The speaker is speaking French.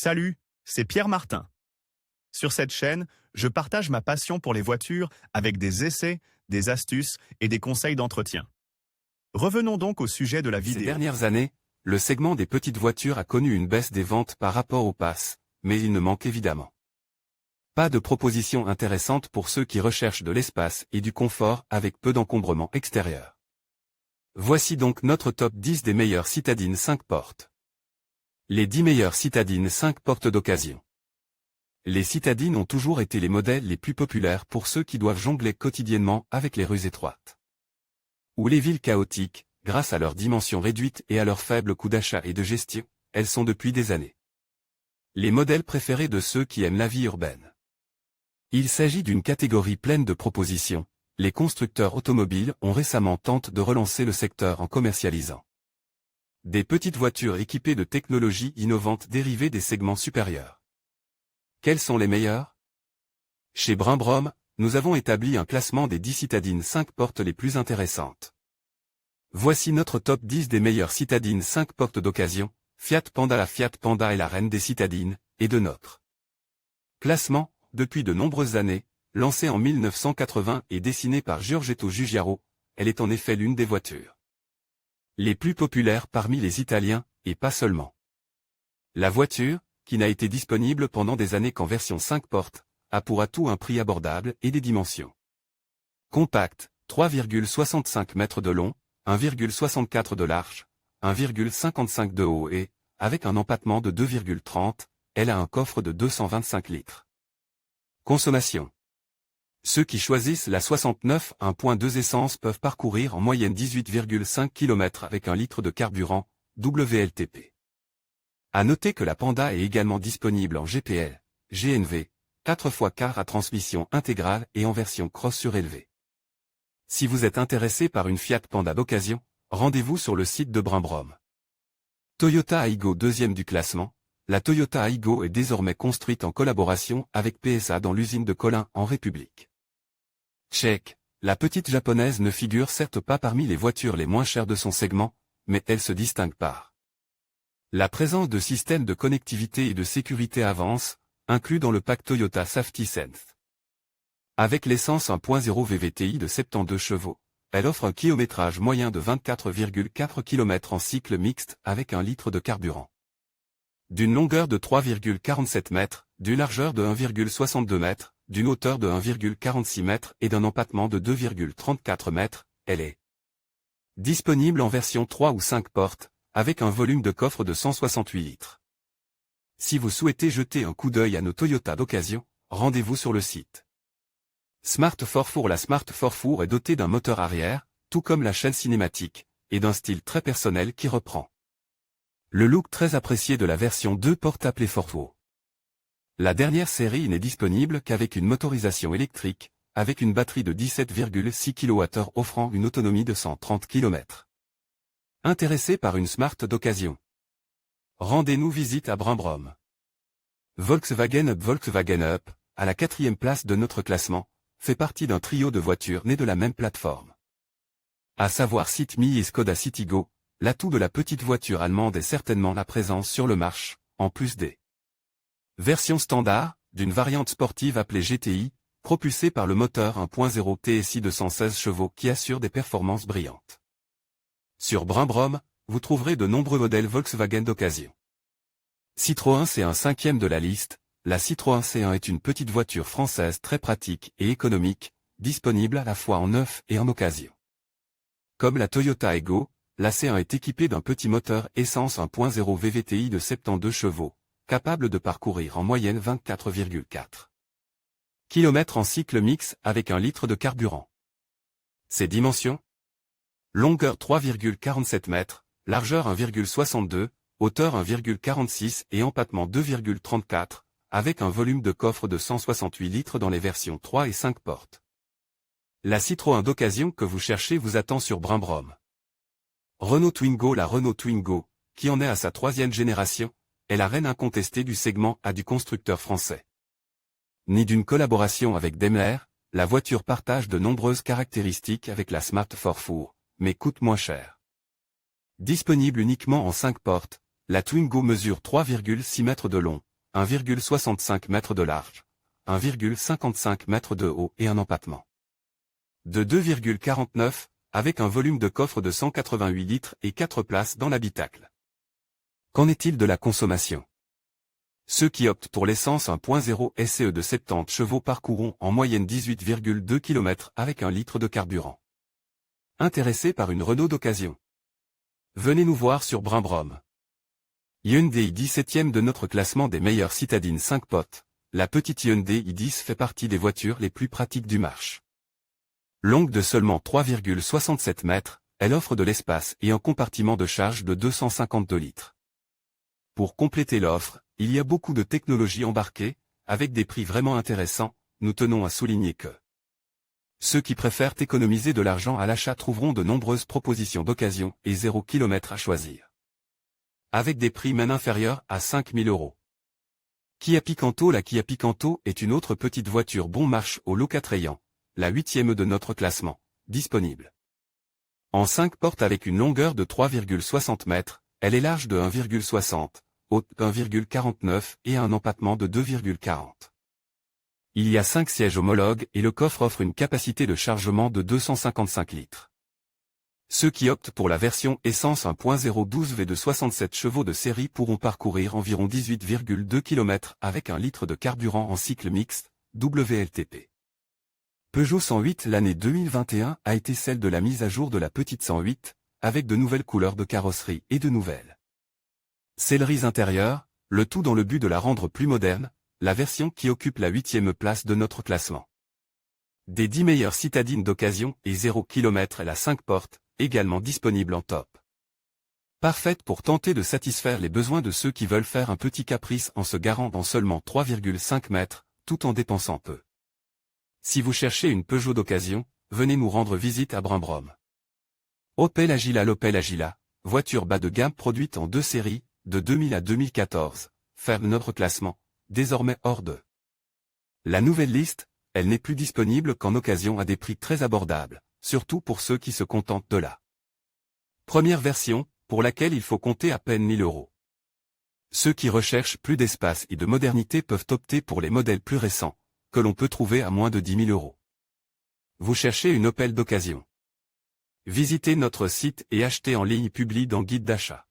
Salut, c'est Pierre Martin. Sur cette chaîne, je partage ma passion pour les voitures avec des essais, des astuces et des conseils d'entretien. Revenons donc au sujet de la vidéo. Ces dernières années, le segment des petites voitures a connu une baisse des ventes par rapport au pass, mais il ne manque évidemment pas de propositions intéressantes pour ceux qui recherchent de l'espace et du confort avec peu d'encombrement extérieur. Voici donc notre top 10 des meilleures citadines 5 portes. Les 10 meilleures citadines 5 portes d'occasion. Les citadines ont toujours été les modèles les plus populaires pour ceux qui doivent jongler quotidiennement avec les rues étroites ou les villes chaotiques. Grâce à leur dimension réduite et à leur faible coût d'achat et de gestion, elles sont depuis des années les modèles préférés de ceux qui aiment la vie urbaine. Il s'agit d'une catégorie pleine de propositions. Les constructeurs automobiles ont récemment tenté de relancer le secteur en commercialisant des petites voitures équipées de technologies innovantes dérivées des segments supérieurs. Quelles sont les meilleures? Chez Brembo, nous avons établi un classement des 10 citadines 5 portes les plus intéressantes. Voici notre top 10 des meilleures citadines 5 portes d'occasion. Fiat Panda. La Fiat Panda est la reine des citadines, et de notre classement, depuis de nombreuses années, lancée en 1980 et dessinée par Giorgetto Giugiaro, elle est en effet l'une des voitures les plus populaires parmi les Italiens, et pas seulement. La voiture, qui n'a été disponible pendant des années qu'en version 5 portes, a pour atout un prix abordable et des dimensions compactes, 3,65 mètres de long, 1,64 de large, 1,55 de haut et, avec un empattement de 2,30, elle a un coffre de 225 litres. Consommation. Ceux qui choisissent la 69 1.2 essence peuvent parcourir en moyenne 18,5 km avec un litre de carburant, WLTP. À noter que la Panda est également disponible en GPL, GNV, 4x4 à transmission intégrale et en version cross surélevée. Si vous êtes intéressé par une Fiat Panda d'occasion, rendez-vous sur le site de Brembo. Toyota Aygo deuxième du classement. La Toyota Aygo est désormais construite en collaboration avec PSA dans l'usine de Kolín en République tchèque. La petite japonaise ne figure certes pas parmi les voitures les moins chères de son segment, mais elle se distingue par la présence de systèmes de connectivité et de sécurité avance, inclus dans le pack Toyota Safety Sense. Avec l'essence 1.0 VVTi de 72 chevaux, elle offre un kilométrage moyen de 24,4 km en cycle mixte avec un litre de carburant. D'une longueur de 3,47 mètres, d'une largeur de 1,62 mètres, d'une hauteur de 1,46 mètres et d'un empattement de 2,34 mètres, elle est disponible en version 3 ou 5 portes, avec un volume de coffre de 168 litres. Si vous souhaitez jeter un coup d'œil à nos Toyota d'occasion, rendez-vous sur le site. Smart 4 La Smart 4 est dotée d'un moteur arrière, tout comme la chaîne cinématique, et d'un style très personnel qui reprend le look très apprécié de la version 2 portes appelée 4. La dernière série n'est disponible qu'avec une motorisation électrique, avec une batterie de 17,6 kWh offrant une autonomie de 130 km. Intéressé par une Smart d'occasion? Rendez-nous visite à Brembo. Volkswagen Up, à la 4e place de notre classement, fait partie d'un trio de voitures nées de la même plateforme. À savoir Citmi et Skoda Citigo, l'atout de la petite voiture allemande est certainement la présence sur le marché, en plus des versions standard, d'une variante sportive appelée GTI, propulsée par le moteur 1.0 TSI de 116 chevaux qui assure des performances brillantes. Sur Brembo, vous trouverez de nombreux modèles Volkswagen d'occasion. Citroën C1 5e de la liste. La Citroën C1 est une petite voiture française très pratique et économique, disponible à la fois en neuf et en occasion. Comme la Toyota Aygo, la C1 est équipée d'un petit moteur essence 1.0 VVTi de 72 chevaux, capable de parcourir en moyenne 24,4 km en cycle mix avec un litre de carburant. Ses dimensions? Longueur 3,47 mètres, largeur 1,62, hauteur 1,46 et empattement 2,34, avec un volume de coffre de 168 litres dans les versions 3 et 5 portes. La Citroën d'occasion que vous cherchez vous attend sur Brembo. Renault Twingo. La Renault Twingo, qui en est à sa 3e génération, est la reine incontestée du segment A du constructeur français. Ni d'une collaboration avec Daimler, la voiture partage de nombreuses caractéristiques avec la Smart 4, mais coûte moins cher. Disponible uniquement en 5 portes, la Twingo mesure 3,6 mètres de long, 1,65 m de large, 1,55 m de haut et un empattement de 2,49, avec un volume de coffre de 188 litres et 4 places dans l'habitacle. Qu'en est-il de la consommation? Ceux qui optent pour l'essence 1.0 SCE de 70 chevaux parcourront en moyenne 18,2 km avec 1 litre de carburant. Intéressé par une Renault d'occasion? Venez nous voir sur Braimbrom. Hyundai 17e de notre classement des meilleures citadines 5 potes, la petite Hyundai i10 fait partie des voitures les plus pratiques du marché. Longue de seulement 3,67 mètres, elle offre de l'espace et un compartiment de charge de 252 litres. Pour compléter l'offre, il y a beaucoup de technologies embarquées, avec des prix vraiment intéressants, nous tenons à souligner que ceux qui préfèrent économiser de l'argent à l'achat trouveront de nombreuses propositions d'occasion et 0 km à choisir. Avec des prix même inférieurs à 5 000 €. Kia Picanto. La Kia Picanto est une autre petite voiture bon marche au look attrayant, la 8e de notre classement, disponible en 5 portes avec une longueur de 3,60 mètres, elle est large de 1,60, haute 1,49 et a un empattement de 2,40. Il y a 5 sièges homologues et le coffre offre une capacité de chargement de 255 litres. Ceux qui optent pour la version essence 1.0 12V de 67 chevaux de série pourront parcourir environ 18,2 km avec 1 litre de carburant en cycle mixte, WLTP. Peugeot 108. L'année 2021 a été celle de la mise à jour de la petite 108, avec de nouvelles couleurs de carrosserie et de nouvelles selleries intérieures, le tout dans le but de la rendre plus moderne, la version qui occupe la 8e place de notre classement. Des 10 meilleures citadines d'occasion et 0 km et la 5 portes, également disponible en top. Parfaite pour tenter de satisfaire les besoins de ceux qui veulent faire un petit caprice en se garant dans seulement 3,5 mètres, tout en dépensant peu. Si vous cherchez une Peugeot d'occasion, venez nous rendre visite à Braimbrom. Opel Agila. L'Opel Agila, voiture bas de gamme produite en 2 séries, de 2000 à 2014, ferme notre classement, désormais hors de la nouvelle liste. Elle n'est plus disponible qu'en occasion à des prix très abordables, surtout pour ceux qui se contentent de la première version, pour laquelle il faut compter à peine 1 000 €. Ceux qui recherchent plus d'espace et de modernité peuvent opter pour les modèles plus récents, que l'on peut trouver à moins de 10 000 €. Vous cherchez une Opel d'occasion? Visitez notre site et achetez en ligne publié dans Guide d'achat.